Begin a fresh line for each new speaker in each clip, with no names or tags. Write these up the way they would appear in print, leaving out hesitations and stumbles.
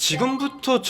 지금부터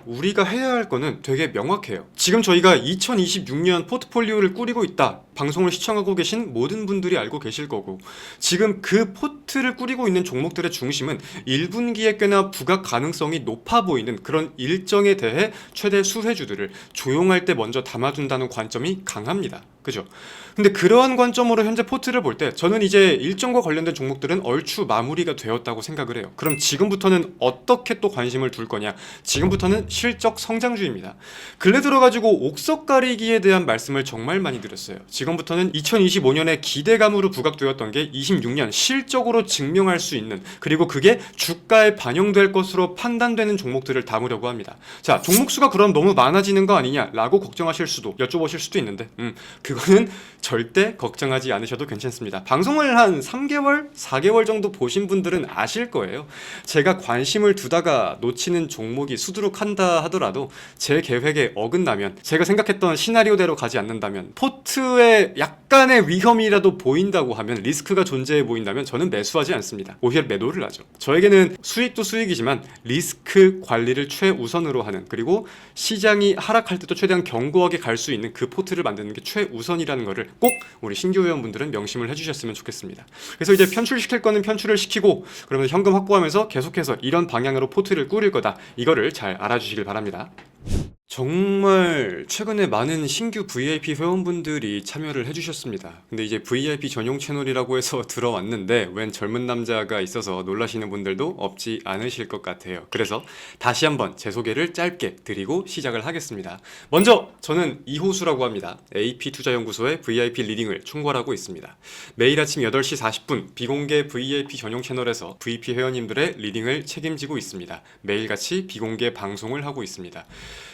우리가 해야 할 거는 되게 명확해요. 지금 저희가 2026년 포트폴리오를 꾸리고 있다. 방송을 시청하고 계신 모든 분들이 알고 계실 거고, 지금 그 포트를 꾸리고 있는 종목들의 중심은 1분기에 꽤나 부각 가능성이 높아 보이는 그런 일정에 대해 최대 수혜주들을 조용할 때 먼저 담아둔다는 관점이 강합니다. 그죠? 근데 그러한 관점으로 현재 포트를 볼 때 저는 이제 일정과 관련된 종목들은 얼추 마무리가 되었다고 생각을 해요. 그럼 지금부터는 어떻게 또 관심을 둘 거냐? 지금부터는 실적 성장주입니다. 근래 들어가지고 옥석 가리기에 대한 말씀을 정말 많이 드렸어요. 지금부터는 2025년에 기대감으로 부각되었던 게 26년 실적으로 증명할 수 있는, 그리고 그게 주가에 반영될 것으로 판단되는 종목들을 담으려고 합니다. 자, 종목 수가 그럼 너무 많아지는 거 아니냐라고 걱정하실 수도, 여쭤보실 수도 있는데 그거는 절대 걱정하지 않으셔도 괜찮습니다. 방송을 한 3개월, 4개월 정도 보신 분들은 아실 거예요. 제가 관심을 두다가 놓치는 종목이 수두룩한다 하더라도 제 계획에 어긋나면, 제가 생각했던 시나리오대로 가지 않는다면, 포트에 약간의 위험이라도 보인다고 하면, 리스크가 존재해 보인다면 저는 매수하지 않습니다. 오히려 매도를 하죠. 저에게는 수익도 수익이지만 리스크 관리를 최우선으로 하는, 그리고 시장이 하락할 때도 최대한 견고하게 갈 수 있는 그 포트를 만드는 게 최우선이라는 거를 꼭 우리 신규 회원분들은 명심을 해주셨으면 좋겠습니다. 그래서 이제 편출시킬 거는 편출을 시키고, 그러면 현금 확보하면서 계속해서 이런 방향으로 포트를 꾸릴 거다, 이거를 잘 알아주시길 바랍니다. 정말 최근에 많은 신규 VIP 회원분들이 참여를 해주셨습니다. 근데 이제 VIP 전용 채널이라고 해서 들어왔는데 웬 젊은 남자가 있어서 놀라시는 분들도 없지 않으실 것 같아요. 그래서 다시 한번 제 소개를 짧게 드리고 시작을 하겠습니다. 먼저 저는 이호수라고 합니다. AP투자연구소의 VIP 리딩을 총괄하고 있습니다. 매일 아침 8시 40분 비공개 VIP 전용 채널에서 VIP 회원님들의 리딩을 책임지고 있습니다. 매일같이 비공개 방송을 하고 있습니다.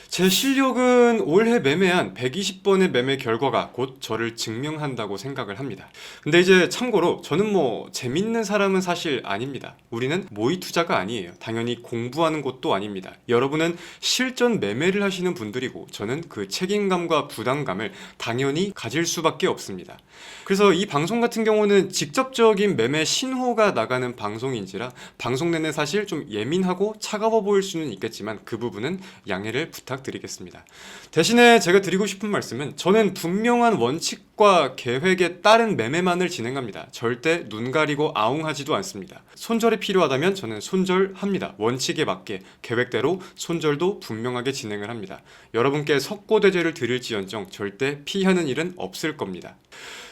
제 실력은 올해 매매한 120번의 매매 결과가 곧 저를 증명한다고 생각을 합니다. 근데 이제 참고로 저는 재밌는 사람은 사실 아닙니다. 우리는 모의 투자가 아니에요. 당연히 공부하는 곳도 아닙니다. 여러분은 실전 매매를 하시는 분들이고, 저는 그 책임감과 부담감을 당연히 가질 수밖에 없습니다. 그래서 이 방송 같은 경우는 직접적인 매매 신호가 나가는 방송인지라 방송 내내 사실 좀 예민하고 차가워 보일 수는 있겠지만 그 부분은 양해를 부탁드리겠습니다. 대신에 제가 드리고 싶은 말씀은, 저는 분명한 원칙과 계획에 따른 매매만을 진행합니다. 절대 눈 가리고 아웅하지도 않습니다. 손절이 필요하다면 저는 손절합니다. 원칙에 맞게 계획대로 손절도 분명하게 진행을 합니다. 여러분께 석고대죄를 드릴지언정 절대 피하는 일은 없을 겁니다.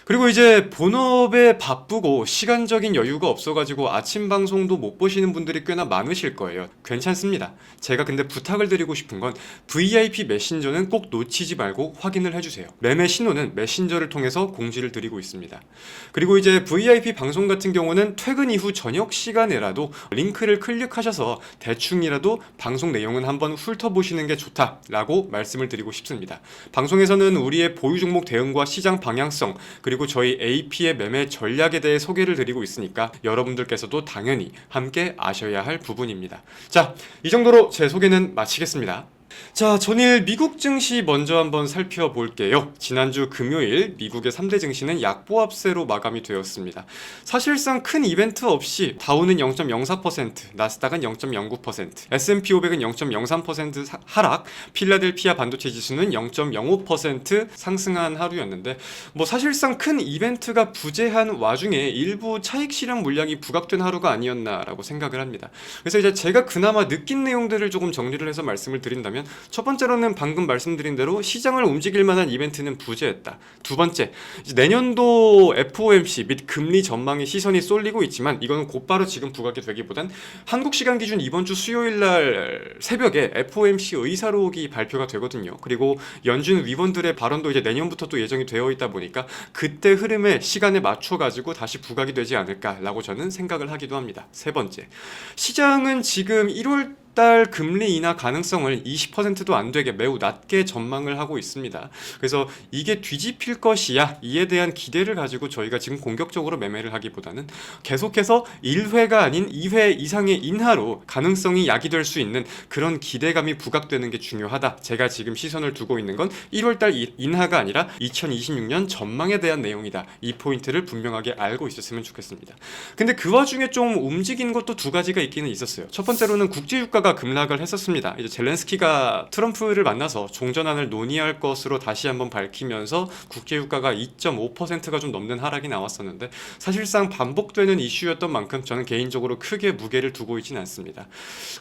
그리고 이제 본업에 바쁘고 시간적인 여유가 없어가지고 아침 방송도 못 보시는 분들이 꽤나 많으실 거예요. 괜찮습니다. 제가 근데 부탁을 드리고 싶은 건 VIP 메신저는 꼭 놓치지 말고 확인을 해주세요. 매매 신호는 메신저를 통해서 공지를 드리고 있습니다. 그리고 이제 VIP 방송 같은 경우는 퇴근 이후 저녁 시간에라도 링크를 클릭하셔서 대충이라도 방송 내용은 한번 훑어보시는 게 좋다라고 말씀을 드리고 싶습니다. 방송에서는 우리의 보유 종목 대응과 시장 방향성, 그리고 저희 AP의 매매 전략에 대해 소개를 드리고 있으니까 여러분들께서도 당연히 함께 아셔야 할 부분입니다. 자, 이 정도로 제 소개는 마치겠습니다. 자, 전일 미국 증시 먼저 한번 살펴볼게요. 지난주 금요일 미국의 3대 증시는 약보합세로 마감이 되었습니다. 사실상 큰 이벤트 없이 다우는 0.04%, 나스닥은 0.09%, S&P 500은 0.03% 하락, 필라델피아 반도체 지수는 0.05% 상승한 하루였는데, 사실상 큰 이벤트가 부재한 와중에 일부 차익 실현 물량이 부각된 하루가 아니었나라고 생각을 합니다. 그래서 이제 제가 그나마 느낀 내용들을 조금 정리를 해서 말씀을 드린다면, 첫 번째로는 방금 말씀드린 대로 시장을 움직일 만한 이벤트는 부재했다. 두 번째, 내년도 FOMC 및 금리 전망에 시선이 쏠리고 있지만 이거는 곧바로 지금 부각이 되기보단 한국 시간 기준 이번 주 수요일 날 새벽에 FOMC 의사록이 발표가 되거든요. 그리고 연준 위원들의 발언도 이제 내년부터 또 예정이 되어 있다 보니까 그때 흐름에 시간에 맞춰가지고 다시 부각이 되지 않을까라고 저는 생각을 하기도 합니다. 세 번째, 시장은 지금 1월 달 금리 인하 가능성을 20%도 안 되게 매우 낮게 전망을 하고 있습니다. 그래서 이게 뒤집힐 것이야, 이에 대한 기대를 가지고 저희가 지금 공격적으로 매매를 하기보다는 계속해서 1회가 아닌 2회 이상의 인하로 가능성이 야기될 수 있는 그런 기대감이 부각되는 게 중요하다. 제가 지금 시선을 두고 있는 건 1월달 인하가 아니라 2026년 전망에 대한 내용이다. 이 포인트를 분명하게 알고 있었으면 좋겠습니다. 근데 그 와중에 좀 움직인 것도 두 가지가 있기는 있었어요. 첫 번째로는 국제유가가 국제유가가 급락을 했었습니다. 이제 젤렌스키가 트럼프를 만나서 종전안을 논의할 것으로 다시 한번 밝히면서 국제유가가 2.5%가 좀 넘는 하락이 나왔었는데, 사실상 반복되는 이슈였던 만큼 저는 개인적으로 크게 무게를 두고 있지는 않습니다.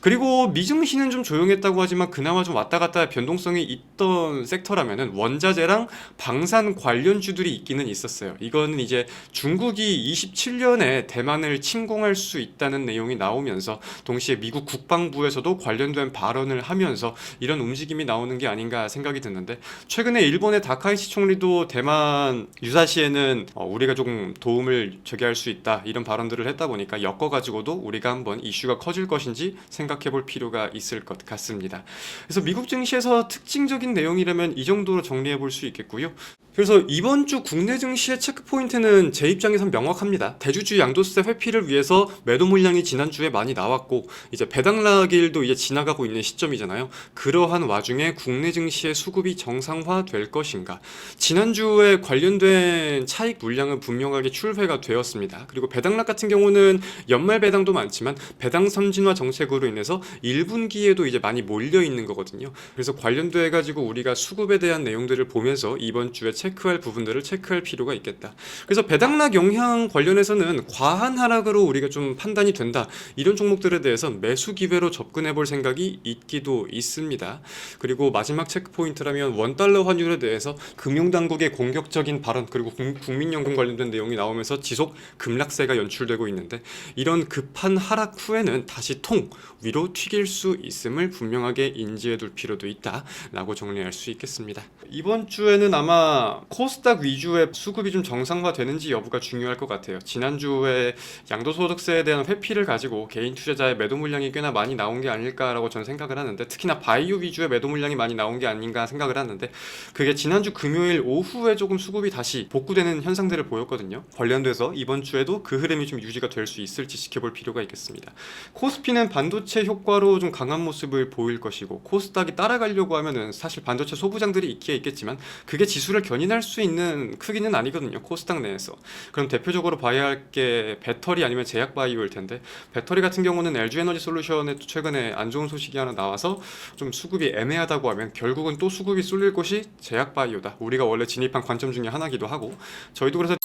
그리고 미증시는 좀 조용했다고 하지만 그나마 좀 왔다 갔다 변동성이 있던 섹터라면은 원자재랑 방산 관련주들이 있기는 있었어요. 이거는 이제 중국이 27년에 대만을 침공할 수 있다는 내용이 나오면서 동시에 미국 국방부에서도 관련된 발언을 하면서 이런 움직임이 나오는 게 아닌가 생각이 드는데, 최근에 일본의 다카이치 총리도 대만 유사시에는 우리가 조금 도움을 제기할 수 있다 이런 발언들을 했다 보니까 엮어가지고도 우리가 한번 이슈가 커질 것인지 생각해 볼 필요가 있을 것 같습니다. 그래서 미국 증시에서 특징적인 내용이라면 이 정도로 정리해 볼 수 있겠고요. 그래서 이번 주 국내 증시의 체크포인트는 제 입장에선 명확합니다. 대주주 양도세 회피를 위해서 매도 물량이 지난주에 많이 나왔고, 이제 배당락일도 이제 지나가고 있는 시점이잖아요. 그러한 와중에 국내 증시의 수급이 정상화될 것인가? 지난주에 관련된 차익 물량은 분명하게 출회가 되었습니다. 그리고 배당락 같은 경우는 연말 배당도 많지만 배당 선진화 정책으로 인해서 1분기에도 이제 많이 몰려 있는 거거든요. 그래서 관련돼 가지고 우리가 수급에 대한 내용들을 보면서 이번 주에 체크할 부분들을 체크할 필요가 있겠다. 그래서 배당락 영향 관련해서는 과한 하락으로 우리가 좀 판단이 된다, 이런 종목들에 대해서는 매수 기회로 접근해 볼 생각이 있기도 있습니다. 그리고 마지막 체크 포인트라면 원달러 환율에 대해서 금융당국의 공격적인 발언, 그리고 국민연금 관련된 내용이 나오면서 지속 급락세가 연출되고 있는데, 이런 급한 하락 후에는 다시 통 위로 튀길 수 있음을 분명하게 인지해 둘 필요도 있다라고 정리할 수 있겠습니다. 이번 주에는 아마 코스닥 위주의 수급이 좀 정상화되는지 여부가 중요할 것 같아요. 지난주에 양도소득세에 대한 회피를 가지고 개인 투자자의 매도 물량이 꽤나 많이 나온 게 아닐까라고 저는 생각을 하는데, 특히나 바이오 위주의 매도 물량이 많이 나온 게 아닌가 생각을 하는데, 그게 지난주 금요일 오후에 조금 수급이 다시 복구되는 현상들을 보였거든요. 관련돼서 이번 주에도 그 흐름이 좀 유지가 될 수 있을지 지켜볼 필요가 있겠습니다. 코스피는 반도체 효과로 좀 강한 모습을 보일 것이고, 코스닥이 따라가려고 하면은 사실 반도체 소부장들이 있기에 있겠지만 그게 지수를 견인할 수 있는 크기는 아니거든요, 코스닥 내에서. 그럼 대표적으로 봐야 할 게 배터리 아니면 제약 바이오일 텐데, 배터리 같은 경우는 LG 에너지 솔루션에 최근에 안 좋은 소식이 하나 나와서 좀 수급이 애매하다고 하면 결국은 또 수급이 쏠릴 곳이 제약 바이오다, 우리가 원래 진입한 관점 중에 하나기도 하고, 저희도 그래서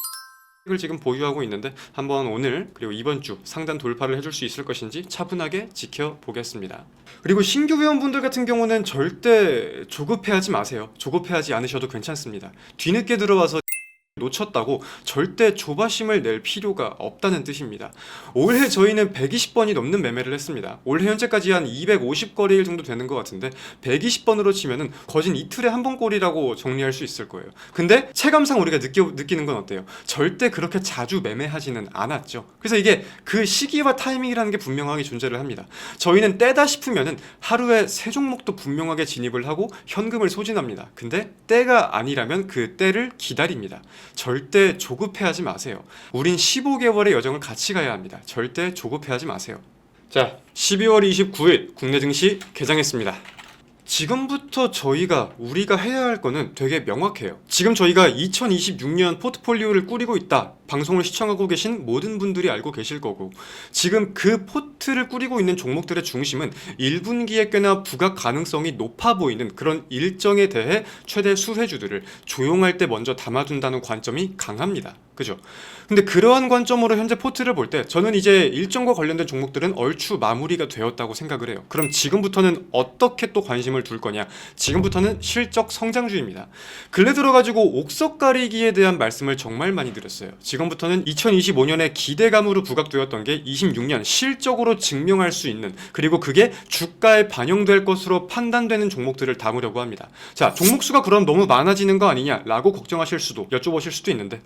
을 지금 보유하고 있는데 한번 오늘 그리고 이번 주 상단 돌파를 해줄 수 있을 것인지 차분하게 지켜보겠습니다. 그리고 신규 회원분들 같은 경우는 절대 조급해하지 마세요. 조급해하지 않으셔도 괜찮습니다. 뒤늦게 들어와서 놓쳤다고 절대 조바심을 낼 필요가 없다는 뜻입니다. 올해 저희는 120번이 넘는 매매를 했습니다. 올해 현재까지 한 250거래일 정도 되는 것 같은데 120번으로 치면은 거진 이틀에 한 번 꼴이라고 정리할 수 있을 거예요. 근데 체감상 우리가 느끼는 건 어때요? 절대 그렇게 자주 매매하지는 않았죠. 그래서 이게 그 시기와 타이밍이라는 게 분명하게 존재를 합니다. 저희는 때다 싶으면은 하루에 3종목도 분명하게 진입을 하고 현금을 소진합니다. 근데 때가 아니라면 그 때를 기다립니다. 절대 조급해하지 마세요. 우린 15개월의 여정을 같이 가야 합니다. 절대 조급해하지 마세요. 자, 12월 29일 국내 증시 개장했습니다. 지금부터 우리가 해야 할 거는 되게 명확해요. 지금 저희가 2026년 포트폴리오를 꾸리고 있다, 방송을 시청하고 계신 모든 분들이 알고 계실 거고, 지금 그 포트를 꾸리고 있는 종목들의 중심은 1분기에 꽤나 부각 가능성이 높아 보이는 그런 일정에 대해 최대 수혜주들을 조용할 때 먼저 담아둔다는 관점이 강합니다. 그죠? 근데 그러한 관점으로 현재 포트를 볼 때 저는 이제 일정과 관련된 종목들은 얼추 마무리가 되었다고 생각을 해요. 그럼 지금부터는 어떻게 또 관심을 둘 거냐? 지금부터는 실적 성장주입니다. 근래 들어가지고 옥석 가리기에 대한 말씀을 정말 많이 드렸어요. 지금부터는 2025년에 기대감으로 부각되었던 게 26년 실적으로 증명할 수 있는, 그리고 그게 주가에 반영될 것으로 판단되는 종목들을 담으려고 합니다. 자, 종목 수가 그럼 너무 많아지는 거 아니냐라고 걱정하실 수도, 여쭤보실 수도 있는데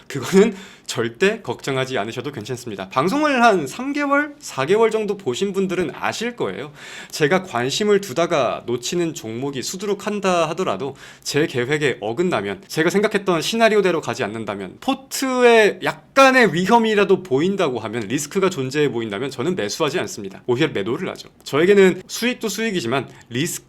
그거는 절대 걱정하지 않으셔도 괜찮습니다. 방송을 한 3개월, 4개월 정도 보신 분들은 아실 거예요. 제가 관심을 두다가 놓치는 종목이 수두룩한다 하더라도 제 계획에 어긋나면, 제가 생각했던 시나리오대로 가지 않는다면, 포트에 약간의 위험이라도 보인다고 하면, 리스크가 존재해 보인다면 저는 매수하지 않습니다. 오히려 매도를 하죠. 저에게는 수익도 수익이지만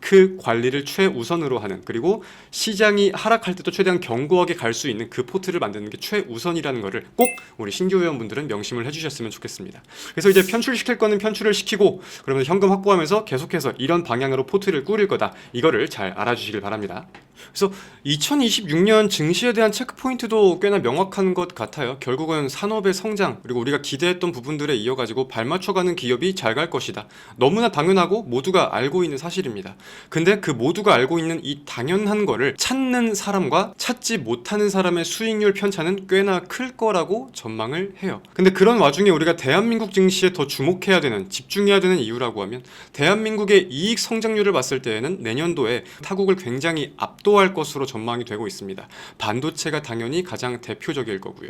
리스크 관리를 최우선으로 하는, 그리고 시장이 하락할 때도 최대한 견고하게 갈 수 있는 그 포트를 만드는 게 최우선이라는 거를 꼭 우리 신규 회원분들은 명심을 해주셨으면 좋겠습니다. 그래서 이제 편출시킬 거는 편출을 시키고, 그러면 현금 확보하면서 계속해서 이런 방향으로 포트를 꾸릴 거다, 이거를 잘 알아주시길 바랍니다. 그래서 2026년 증시에 대한 체크포인트도 꽤나 명확한 것 같아요. 결국은 산업의 성장, 그리고 우리가 기대했던 부분들에 이어가지고 발맞춰가는 기업이 잘 갈 것이다. 너무나 당연하고 모두가 알고 있는 사실입니다. 근데 그 모두가 알고 있는 이 당연한 거를 찾는 사람과 찾지 못하는 사람의 수익률 편차는 꽤나 클 거라고 전망을 해요. 근데 그런 와중에 우리가 대한민국 증시에 더 주목해야 되는, 집중해야 되는 이유라고 하면, 대한민국의 이익 성장률을 봤을 때에는 내년도에 타국을 굉장히 압도할 것으로 전망이 되고 있습니다. 반도체가 당연히 가장 대표적일 거고요.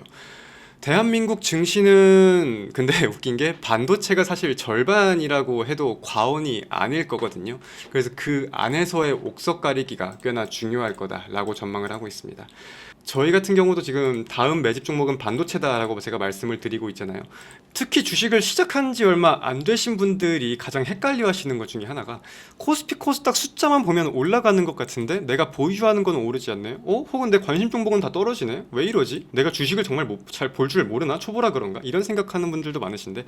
대한민국 증시는 근데 웃긴 게 반도체가 사실 절반이라고 해도 과언이 아닐 거거든요. 그래서 그 안에서의 옥석 가리기가 꽤나 중요할 거다라고 전망을 하고 있습니다. 저희 같은 경우도 지금 다음 매집 종목은 반도체다라고 제가 말씀을 드리고 있잖아요. 특히 주식을 시작한 지 얼마 안 되신 분들이 가장 헷갈려 하시는 것 중에 하나가, 코스피 코스닥 숫자만 보면 올라가는 것 같은데 내가 보유하는 건 오르지 않네요? 혹은 내 관심 종목은 다 떨어지네? 왜 이러지? 내가 주식을 정말 잘 볼 줄 모르나? 초보라 그런가? 이런 생각하는 분들도 많으신데,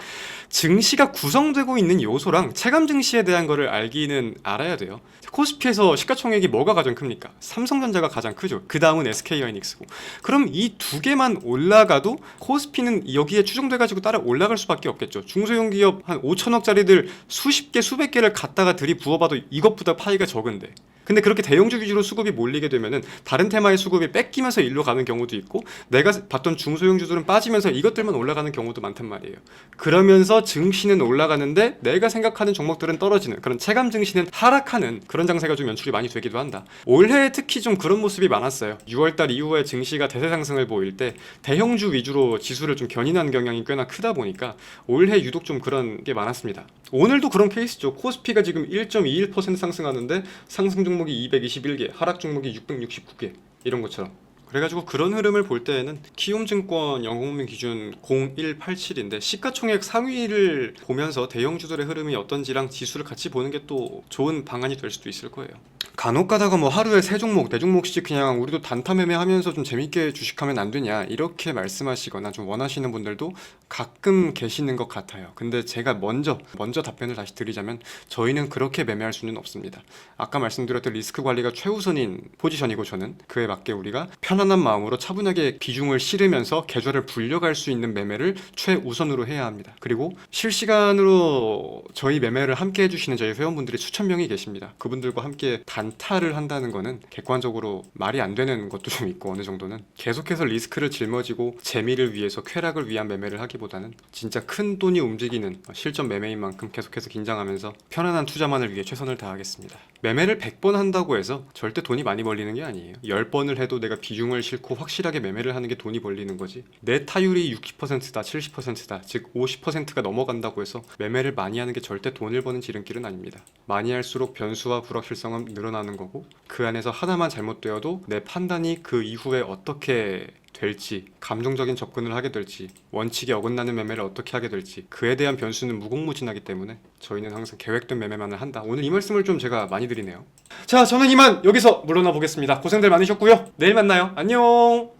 증시가 구성되고 있는 요소랑 체감 증시에 대한 거를 알기는 알아야 돼요. 코스피에서 시가총액이 뭐가 가장 큽니까? 삼성전자가 가장 크죠. 그 다음은 SK하이닉스고. 그럼 이 두 개만 올라가도 코스피는 여기에 추정돼가지고 따라 올라갈 수밖에 없겠죠. 중소형 기업 한 5천억짜리들 수십 개, 수백 개를 갖다가 들이부어봐도 이것보다 파이가 적은데, 근데 그렇게 대형주 위주로 수급이 몰리게 되면은 다른 테마의 수급이 뺏기면서 일로 가는 경우도 있고, 내가 봤던 중소형주들은 빠지면서 이것들만 올라가는 경우도 많단 말이에요. 그러면서 증시는 올라가는데 내가 생각하는 종목들은 떨어지는, 그런 체감 증시는 하락하는 그런 장세가 좀 연출이 많이 되기도 한다. 올해 특히 좀 그런 모습이 많았어요. 6월달 이후에 증시가 대세 상승을 보일 때 대형주 위주로 지수를 좀 견인하는 경향이 꽤나 크다 보니까 올해 유독 좀 그런 게 많았습니다. 오늘도 그런 케이스죠. 코스피가 지금 1.21% 상승하는데 상승 종목이 221개, 하락 종목이 669개, 이런 것처럼. 그래가지고 그런 흐름을 볼 때에는 키움증권 영업민 기준 0187인데 시가총액 상위를 보면서 대형주들의 흐름이 어떤지랑 지수를 같이 보는 게 또 좋은 방안이 될 수도 있을 거예요. 간혹 가다가 뭐 하루에 3종목, 4종목씩 그냥 우리도 단타 매매하면서 좀 재밌게 주식하면 안 되냐, 이렇게 말씀하시거나 좀 원하시는 분들도 가끔 계시는 것 같아요. 근데 제가 먼저 답변을 다시 드리자면, 저희는 그렇게 매매할 수는 없습니다. 아까 말씀드렸던 리스크 관리가 최우선인 포지션이고, 저는 그에 맞게 우리가 편안한 마음으로 차분하게 비중을 실으면서 계좌를 불려갈 수 있는 매매를 최우선으로 해야 합니다. 그리고 실시간으로 저희 매매를 함께 해주시는 저희 회원분들이 수천 명이 계십니다. 그분들과 함께 단타를 한다는 거는 객관적으로 말이 안 되는 것도 좀 있고, 어느 정도는 계속해서 리스크를 짊어지고 재미를 위해서, 쾌락을 위한 매매를 하기보다는 진짜 큰 돈이 움직이는 실전 매매인 만큼 계속해서 긴장하면서 편안한 투자만을 위해 최선을 다하겠습니다. 매매를 100번 한다고 해서 절대 돈이 많이 벌리는 게 아니에요. 10번을 해도 내가 비중을 싣고 확실하게 매매를 하는 게 돈이 벌리는 거지, 내 타율이 60%다 70%다 즉 50%가 넘어간다고 해서 매매를 많이 하는 게 절대 돈을 버는 지름길은 아닙니다. 많이 할수록 변수와 불확실성은 늘어나는 거고, 그 안에서 하나만 잘못되어도 내 판단이 그 이후에 어떻게 될지, 감정적인 접근을 하게 될지, 원칙에 어긋나는 매매를 어떻게 하게 될지, 그에 대한 변수는 무궁무진하기 때문에 저희는 항상 계획된 매매만을 한다. 오늘 이 말씀을 좀 제가 많이 드리네요. 자, 저는 이만 여기서 물러나 보겠습니다. 고생들 많으셨고요. 내일 만나요. 안녕.